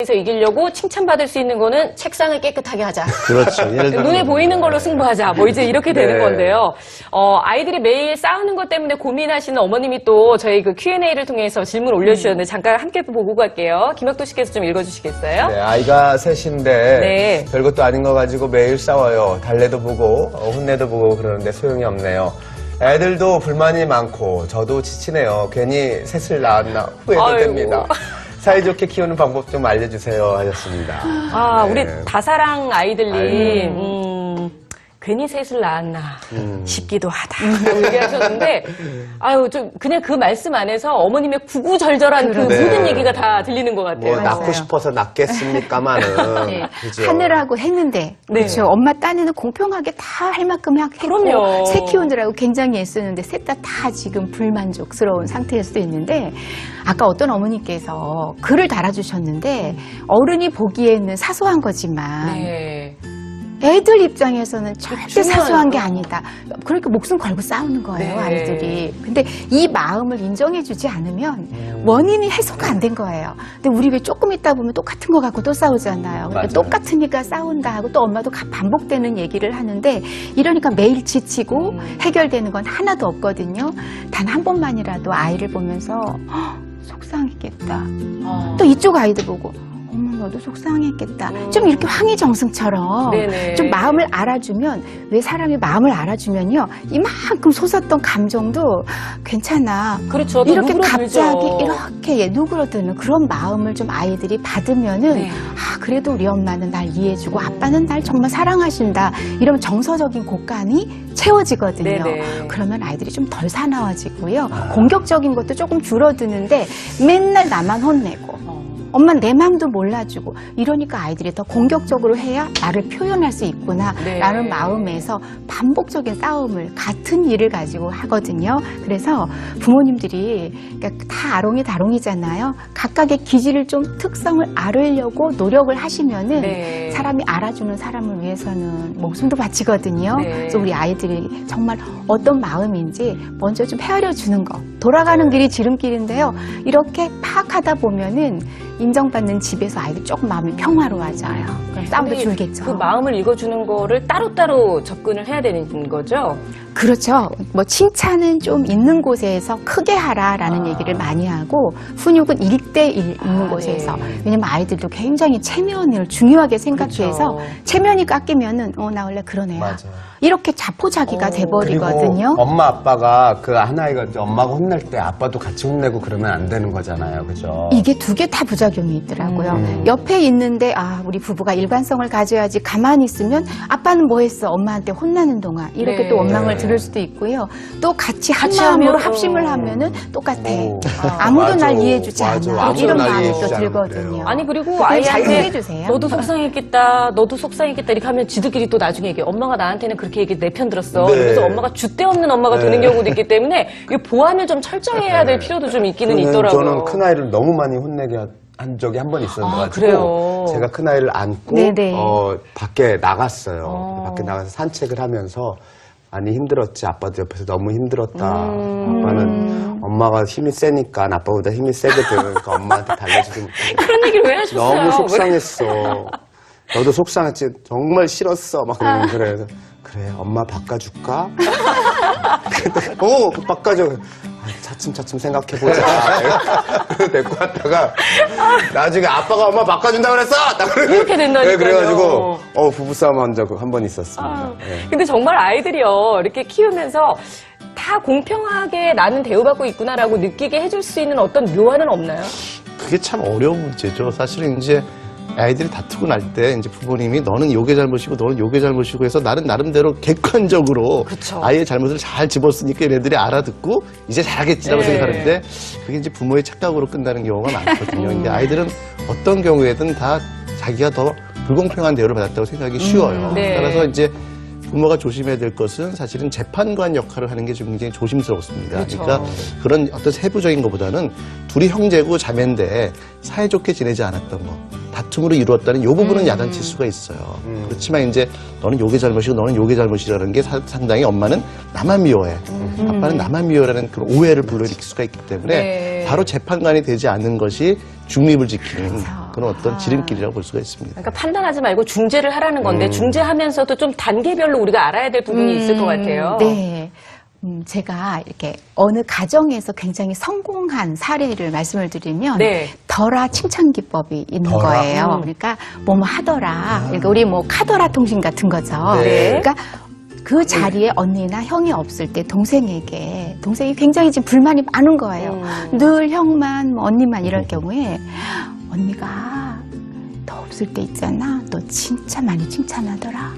에서 이기려고 칭찬받을 수 있는 거는 책상을 깨끗하게 하자. 그렇죠. 예를 들면 눈에 보이는 걸로 승부하자. 뭐 이제 이렇게 되는 네. 건데요. 아이들이 매일 싸우는 것 때문에 고민하시는 어머님이 또 저희 그 Q&A를 통해서 질문 올려주셨는데 잠깐 함께 보고 갈게요. 김학도 씨께서 좀 읽어주시겠어요? 네, 아이가 셋인데 네. 별것도 아닌 거 가지고 매일 싸워요. 달래도 보고 혼내도 보고 그러는데 소용이 없네요. 애들도 불만이 많고 저도 지치네요. 괜히 셋을 낳았나 후회도 아이고. 됩니다. 사이좋게 키우는 방법 좀 알려주세요 하셨습니다. 아, 네. 우리 다사랑 아이들님, 괜히 셋을 낳았나 싶기도 하다. 얘기하셨는데, 아유, 좀, 그냥 그 말씀 안에서 어머님의 구구절절한 그 네. 모든 얘기가 다 들리는 것 같아요. 뭐 낳고 싶어서 낳겠습니까마는 네. 그죠? 하느라고 했는데 네. 그렇죠. 엄마 딴에는 공평하게 다 할 만큼 했고 그럼요. 새 키우느라고 굉장히 애쓰는데 셋 다 지금 불만족스러운 상태일 수도 있는데 아까 어떤 어머니께서 글을 달아주셨는데 어른이 보기에는 사소한 거지만 네. 애들 입장에서는 절대 중요하죠. 사소한 게 아니다. 그러니까 목숨 걸고 싸우는 거예요, 네. 아이들이. 근데 이 마음을 인정해주지 않으면 원인이 해소가 안 된 거예요. 근데 우리 왜 조금 있다 보면 똑같은 거 갖고 또 싸우잖아요. 그러니까 맞아요. 똑같으니까 싸운다 하고 또 엄마도 반복되는 얘기를 하는데 이러니까 매일 지치고 해결되는 건 하나도 없거든요. 단 한 번만이라도 아이를 보면서 "헉, 속상했겠다. 또 이쪽 아이들 보고 어머 너도 속상했겠다. 좀 이렇게 황희정승처럼 네네. 좀 마음을 알아주면 왜 사람이 마음을 알아주면요 이만큼 솟았던 감정도 괜찮아. 그렇죠. 또 이렇게 누그러들죠. 갑자기 이렇게 누그러드는 그런 마음을 좀 아이들이 받으면은 네. 아 그래도 우리 엄마는 날 이해해주고 아빠는 날 정말 사랑하신다. 이런 정서적인 곳간이 채워지거든요. 네네. 그러면 아이들이 좀 덜 사나워지고요. 공격적인 것도 조금 줄어드는데 맨날 나만 혼내고 엄마 내 마음도 몰라주고 이러니까 아이들이 더 공격적으로 해야 나를 표현할 수 있구나 네. 라는 마음에서 반복적인 싸움을 같은 일을 가지고 하거든요. 그래서 부모님들이 그러니까 다 아롱이 다롱이잖아요. 각각의 기질을 좀 특성을 알으려고 노력을 하시면은 네. 사람이 알아주는 사람을 위해서는 목숨도 바치거든요. 네. 그래서 우리 아이들이 정말 어떤 마음인지 먼저 좀 헤아려 주는 거. 돌아가는 길이 지름길인데요. 이렇게 파악하다 보면은 인정받는 집에서 아이들 조금 마음이 평화로워져요. 그럼 싸움도 근데 줄겠죠. 그 마음을 읽어주는 거를 따로따로 접근을 해야 되는 거죠? 그렇죠. 뭐 칭찬은 좀 있는 곳에서 크게 하라라는 얘기를 많이 하고 훈육은 1대1 있는 곳에서 네. 왜냐면 아이들도 굉장히 체면을 중요하게 생각해서 그렇죠. 체면이 깎이면은 나 원래 그런 애야. 맞아. 이렇게 자포자기가 돼버리거든요. 그리고 엄마 아빠가 그 한 아이가 이제 엄마가 혼낼 때 아빠도 같이 혼내고 그러면 안 되는 거잖아요, 그죠? 이게 두 개 다 부작용이 있더라고요. 옆에 있는데 우리 부부가 일관성을 가져야지 가만히 있으면 아빠는 뭐 했어? 엄마한테 혼나는 동안 이렇게 네. 또 원망을 네. 들을 수도 있고요. 또 같이 한 같이 마음으로 하면, 합심을 하면은 똑같아. 오. 아무도 맞아. 날 이해해주지 맞아. 않아. 아무도 이런 날 마음이 또 이해해주지 않으면 들거든요. 그래요. 아니 그리고 그걸 잘 아이한테 이해해주세요. 너도 속상했겠다, 너도 속상했겠다 이렇게 하면 지들끼리 또 나중에 얘기해. 엄마가 나한테는 그렇게 얘기 내 편 들었어. 네. 그래서 엄마가 줏대 없는 엄마가 네. 되는 경우도 있기 때문에 이 보완을 좀 철저히 해야 될 필요도 좀 있기는 있더라고요. 저는 큰아이를 너무 많이 혼내게 한 적이 한 번 있었는데 그래요? 제가 큰아이를 안고 네네. 밖에 나갔어요. 밖에 나가서 산책을 하면서 많이 힘들었지. 아빠도 옆에서 너무 힘들었다. 아빠는 엄마가 힘이 세니까 아빠보다 힘이 세거든. 그러니까 엄마한테 달래주지 못해. 그런 얘기를 왜 하셨어요? 너무 속상했어. 너도 속상했지. 정말 싫었어. 막 그래서 그래 엄마 바꿔줄까? 바꿔줘. 차츰 생각해보자. 그래서 데리고 왔다가 나중에 아빠가 엄마 바꿔준다고 그랬어! 이렇게 된다니까요. 네, 그래가지고 부부싸움 한 적 한 번 있었습니다. 네. 근데 정말 아이들이요 이렇게 키우면서 다 공평하게 나는 대우받고 있구나라고 느끼게 해줄 수 있는 어떤 묘안은 없나요? 그게 참 어려운 문제죠. 사실은 이제 아이들이 다투고 날 때 이제 부모님이 너는 요게 잘못이고 너는 요게 잘못이고 해서 나는 나름대로 객관적으로 그쵸. 아이의 잘못을 잘 집었으니까 얘네들이 알아듣고 이제 잘하겠지라고 네. 생각하는데 그게 이제 부모의 착각으로 끝나는 경우가 많거든요. 근데 아이들은 어떤 경우에든 다 자기가 더 불공평한 대우를 받았다고 생각이 쉬워요. 네. 따라서 이제 부모가 조심해야 될 것은 사실은 재판관 역할을 하는 게 좀 굉장히 조심스럽습니다. 그렇죠. 그러니까 그런 어떤 세부적인 것보다는 둘이 형제고 자매인데 사이좋게 지내지 않았던 거, 다툼으로 이루었다는 이 부분은 야단칠 수가 있어요. 그렇지만 이제 너는 요게 잘못이고 너는 요게 잘못이라는 게 상당히 엄마는 나만 미워해. 아빠는 나만 미워라는 그런 오해를 불러일으킬 수가 있기 때문에 네. 바로 재판관이 되지 않는 것이 중립을 지키는 그런 어떤 지름길이라고 볼 수가 있습니다. 그러니까 판단하지 말고 중재를 하라는 건데 중재하면서도 좀 단계별로 우리가 알아야 될 부분이 있을 것 같아요. 네. 제가 이렇게 어느 가정에서 굉장히 성공한 사례를 말씀을 드리면 네. 덜아 칭찬 기법이 있는 거예요. 그러니까 뭐뭐 하더라. 그러니까 우리 뭐 카더라 통신 같은 거죠. 네. 그러니까 그 자리에 언니나 형이 없을 때 동생이 굉장히 지금 불만이 많은 거예요. 늘 형만 뭐 언니만 이럴 경우에 언니가 너 없을 때 있잖아. 너 진짜 많이 칭찬하더라.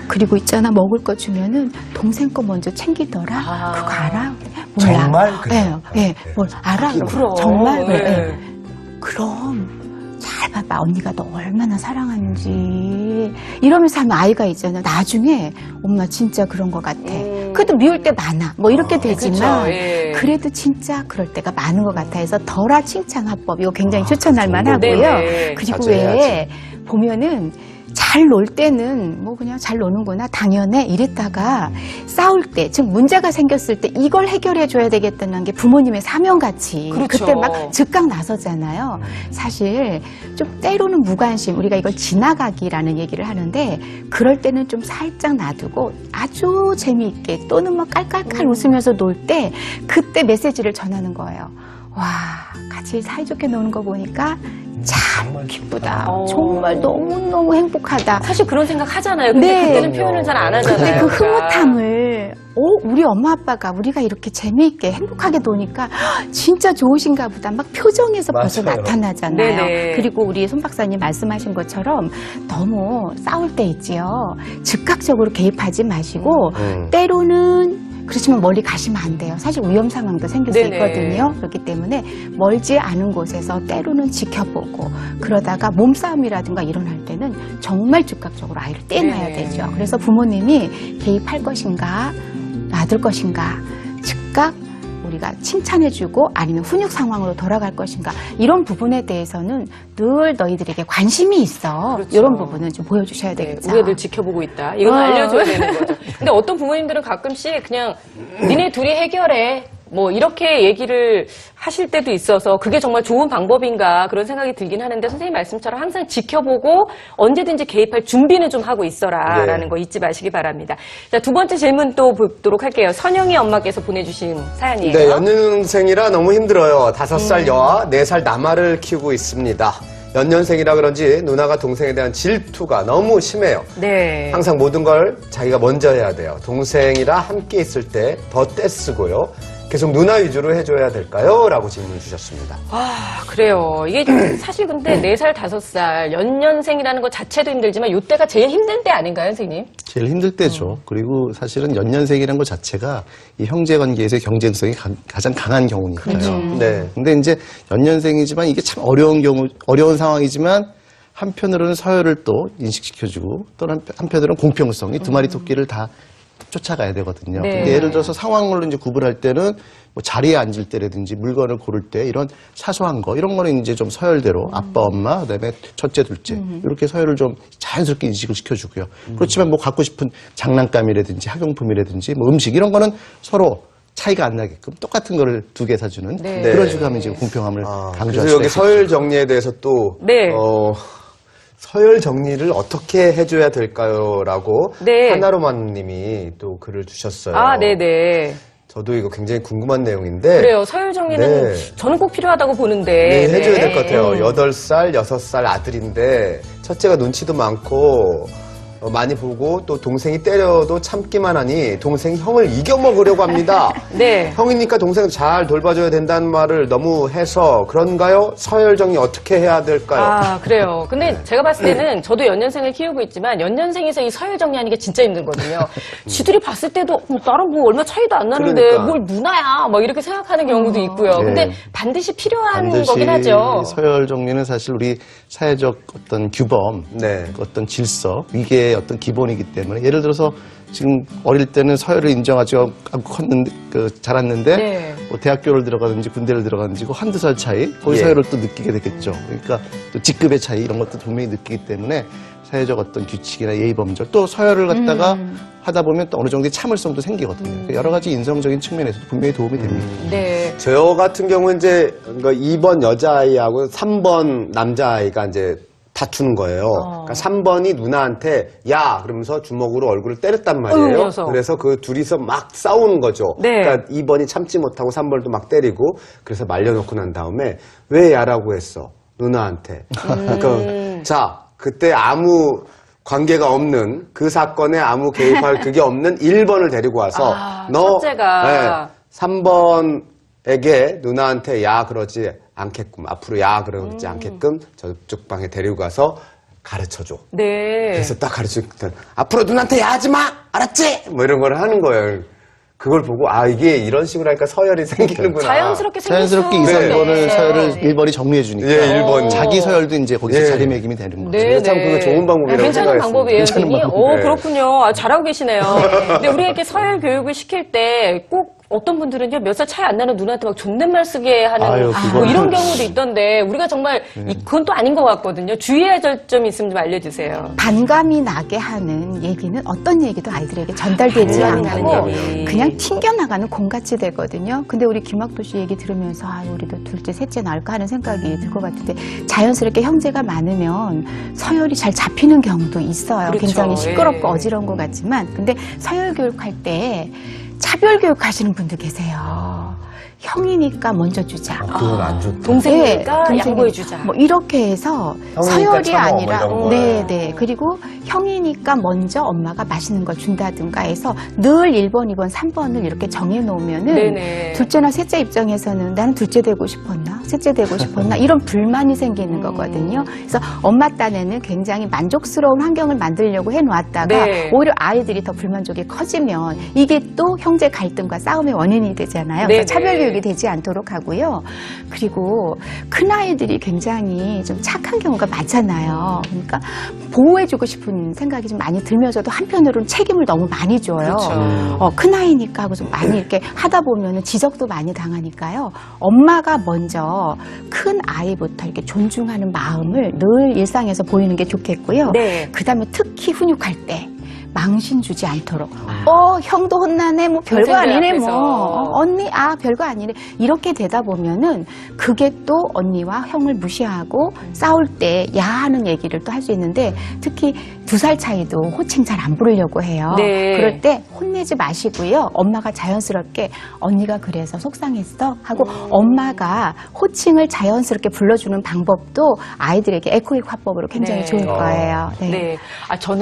그리고 있잖아 먹을 거 주면은 동생 거 먼저 챙기더라. 그거 알아? 몰라. 정말 그래요? 네, 뭘 알아? 그럼. 정말 그래. 네. 네. 그럼 잘 봐봐. 언니가 너 얼마나 사랑하는지. 이러면서 하면 아이가 있잖아. 나중에 엄마 진짜 그런 것 같아. 그래도 미울 때 많아. 뭐 이렇게 되지만 그쵸, 예. 그래도 진짜 그럴 때가 많은 것 같아서 덜아 칭찬 화법 이거 굉장히 추천할 좋은 만하고요. 네네. 그리고 자제해야지. 왜 보면은 잘 놀 때는 뭐 그냥 잘 노는구나 당연해 이랬다가 싸울 때 즉 문제가 생겼을 때 이걸 해결해 줘야 되겠다는 게 부모님의 사명같이 그렇죠. 그때 막 즉각 나서잖아요. 사실 좀 때로는 무관심 우리가 이걸 지나가기라는 얘기를 하는데 그럴 때는 좀 살짝 놔두고 아주 재미있게 또는 막 깔깔깔 웃으면서 놀 때 그때 메시지를 전하는 거예요. 와 같이 사이좋게 노는 거 보니까 참 기쁘다. 정말 너무너무 행복하다. 사실 그런 생각 하잖아요. 근데 네. 그때는 표현을 잘 안 하잖아요. 근데 그 그러니까. 흐뭇함을 우리 엄마 아빠가 우리가 이렇게 재미있게 행복하게 노니까 진짜 좋으신가 보다 막 표정에서 벌써 맞아요. 나타나잖아요. 네네. 그리고 우리 손 박사님 말씀하신 것처럼 너무 싸울 때 있지요. 즉각적으로 개입하지 마시고 때로는 그렇지만 멀리 가시면 안 돼요. 사실 위험 상황도 생길 수 네네. 있거든요. 그렇기 때문에 멀지 않은 곳에서 때로는 지켜보고 그러다가 몸싸움이라든가 일어날 때는 정말 즉각적으로 아이를 떼놔야 네. 되죠. 그래서 부모님이 개입할 것인가 놔둘 것인가 즉각 우리가 칭찬해주고 아니면 훈육 상황으로 돌아갈 것인가 이런 부분에 대해서는 늘 너희들에게 관심이 있어. 그렇죠. 이런 부분은 좀 보여주셔야 네, 되겠죠. 우리 애들 지켜보고 있다. 이건 알려줘야 되는 거죠. 근데 어떤 부모님들은 가끔씩 그냥 니네 둘이 해결해. 뭐 이렇게 얘기를 하실 때도 있어서 그게 정말 좋은 방법인가 그런 생각이 들긴 하는데 선생님 말씀처럼 항상 지켜보고 언제든지 개입할 준비는 좀 하고 있어라라는 네. 거 잊지 마시기 바랍니다. 자, 두 번째 질문 또 보도록 할게요. 선영이 엄마께서 보내주신 사연이에요. 네, 연년생이라 너무 힘들어요. 5살 여아, 4살 남아를 키우고 있습니다. 연년생이라 그런지 누나가 동생에 대한 질투가 너무 심해요. 네. 항상 모든 걸 자기가 먼저 해야 돼요. 동생이라 함께 있을 때 더 떼쓰고요. 계속 누나 위주로 해줘야 될까요? 라고 질문 주셨습니다. 아, 그래요. 이게 사실 근데 4살, 5살, 연년생이라는 것 자체도 힘들지만 이때가 제일 힘든 때 아닌가요, 선생님? 제일 힘들 때죠. 그리고 사실은 연년생이라는 것 자체가 이 형제 관계에서의 경쟁성이 가장 강한 경우니까요. 네. 근데 이제 연년생이지만 이게 참 어려운 상황이지만 한편으로는 서열을 또 인식시켜주고 또 한편으로는 공평성, 이 두 마리 토끼를 다 쫓아가야 되거든요. 네. 근데 예를 들어서 상황을 이제 구분할 때는 뭐 자리에 앉을 때라든지 물건을 고를 때 이런 사소한 거 이런 거는 이제 좀 서열대로 아빠, 엄마, 그다음에 첫째, 둘째 이렇게 서열을 좀 자연스럽게 인식을 시켜주고요. 그렇지만 뭐 갖고 싶은 장난감이라든지 학용품이라든지 뭐 음식 이런 거는 서로 차이가 안 나게끔 똑같은 거를 2개 사주는 네. 그런 식으로 하면 이제 공평함을 강조할 그래서 수가 여기 있죠. 서열 정리에 대해서 또 네. 서열 정리를 어떻게 해줘야 될까요?라고 네. 하나로만님이 또 글을 주셨어요. 아, 네네. 저도 이거 굉장히 궁금한 내용인데 그래요. 서열 정리는 네. 저는 꼭 필요하다고 보는데. 네, 해줘야 될 것 네. 같아요. 8살, 6살 아들인데 첫째가 눈치도 많고 많이 보고 또 동생이 때려도 참기만 하니 동생이 형을 이겨먹으려고 합니다. 네. 형이니까 동생 잘 돌봐줘야 된다는 말을 너무 해서 그런가요? 서열 정리 어떻게 해야 될까요? 아, 그래요. 근데 제가 봤을 때는 저도 연년생을 키우고 있지만 연년생에서 이 서열 정리하는 게 진짜 힘들거든요. 지들이 봤을 때도 나랑 뭐 얼마 차이도 안 나는데 그러니까. 뭘 누나야 막 이렇게 생각하는 경우도 있고요. 네. 근데 반드시 필요한 반드시 거긴 하죠. 서열 정리는 사실 우리 사회적 어떤 규범, 네. 어떤 질서, 이게 어떤 기본이기 때문에 예를 들어서 지금 어릴 때는 서열을 인정하지 않고 컸는데, 자랐는데 네. 뭐 대학교를 들어가든지 군대를 들어가든지 그 한두 살 차이, 거기 예. 서열을 또 느끼게 되겠죠. 그러니까 또 직급의 차이 이런 것도 분명히 느끼기 때문에 사회적 어떤 규칙이나 예의 범절, 또 서열을 갖다가 하다 보면 또 어느 정도의 참을성도 생기거든요. 그러니까 여러 가지 인성적인 측면에서도 분명히 도움이 됩니다. 네. 저 같은 경우는 이제 2번 여자아이하고 3번 남자아이가 이제 다투는 거예요. 그러니까 3번이 누나한테 야 그러면서 주먹으로 얼굴을 때렸단 말이에요. 녀석. 그래서 그 둘이서 막 싸우는 거죠. 네. 그러니까 2번이 참지 못하고 3번도 막 때리고 그래서 말려놓고 난 다음에 왜 야라고 했어? 누나한테. 그러니까 자 그때 아무 관계가 없는 그 사건에 아무 개입할 그게 없는 1번을 데리고 와서 너 첫째가 3번에게 누나한테 야 그러지 않게끔 앞으로 야 그러지 않게끔 저쪽 방에 데리고 가서 가르쳐줘. 네. 그래서 딱 가르치고 앞으로 누나한테 야 하지 마 알았지? 뭐 이런 걸 하는 거예요. 그걸 보고 아 이게 이런 식으로 하니까 서열이 생기는구나. 자연스럽게 생길 자연스럽게 수 2, 3번을 있네. 서열을 1번이 정리해 주니까 예, 1번. 자기 서열도 이제 거기서 예. 자리매김이 되는 거죠. 네, 참 그거 좋은 방법이라고 괜찮은 생각했습니다. 방법이에요, 괜찮은 선생님. 방법. 오, 네. 그렇군요. 아, 잘하고 계시네요. 근데 우리에게 서열 교육을 시킬 때 꼭 어떤 분들은요, 몇 살 차이 안 나는 누나한테 막 존댓말 쓰게 하는 아유, 뭐 그거는- 이런 경우도 있던데, 우리가 정말 그건 또 아닌 것 같거든요. 주의해야 될 점이 있으면 좀 알려주세요. 반감이 나게 하는 얘기는 어떤 얘기도 아이들에게 전달되지 반감이 나는 않고 얘기. 그냥 튕겨나가는 공같이 되거든요. 근데 우리 김학도 씨 얘기 들으면서 아, 우리도 둘째, 셋째 낳을까 하는 생각이 들 것 같은데 자연스럽게 형제가 많으면 서열이 잘 잡히는 경우도 있어요. 그렇죠. 굉장히 시끄럽고 예. 어지러운 것 같지만 근데 서열 교육할 때 차별 교육하시는 분도 계세요. 형이니까 먼저 주자. 그건 안 좋다. 동생이니까 동생이니까 양보해주자. 뭐 이렇게 해서 형이니까 서열이 참어, 뭐 아니라 이런 거. 네. 그리고 형이니까 먼저 엄마가 맛있는 걸 준다든가 해서 늘 1번, 2번, 3번을 이렇게 정해 놓으면은 네네. 둘째나 셋째 입장에서는 나는 둘째 되고 싶었나? 셋째 되고 싶었나? 이런 불만이 생기는 거거든요. 그래서 엄마 딴에는 굉장히 만족스러운 환경을 만들려고 해 놓았다가 네. 오히려 아이들이 더 불만족이 커지면 이게 또 형제 갈등과 싸움의 원인이 되잖아요. 네네. 그래서 차별 교육이 되지 않도록 하고요. 그리고 큰 아이들이 굉장히 좀 착한 경우가 많잖아요. 그러니까 보호해주고 싶은 생각이 좀 많이 들면서도 한편으로는 책임을 너무 많이 줘요. 그렇죠. 큰 아이니까 하고 좀 많이 이렇게 하다 보면은 지적도 많이 당하니까요. 엄마가 먼저 큰 아이부터 이렇게 존중하는 마음을 늘 일상에서 보이는 게 좋겠고요. 네. 그다음에 특히 훈육할 때. 망신 주지 않도록. 형도 혼나네. 뭐 별거 동생들 아니네. 앞에서. 뭐. 언니, 별거 아니네. 이렇게 되다 보면은 그게 또 언니와 형을 무시하고 싸울 때 야하는 얘기를 또 할 수 있는데 특히 2살 차이도 호칭 잘 안 부르려고 해요. 네. 그럴 때 혼내지 마시고요. 엄마가 자연스럽게 언니가 그래서 속상했어 하고 엄마가 호칭을 자연스럽게 불러주는 방법도 아이들에게 에코익 화법으로 굉장히 네. 좋을 거예요. 네. 아, 저는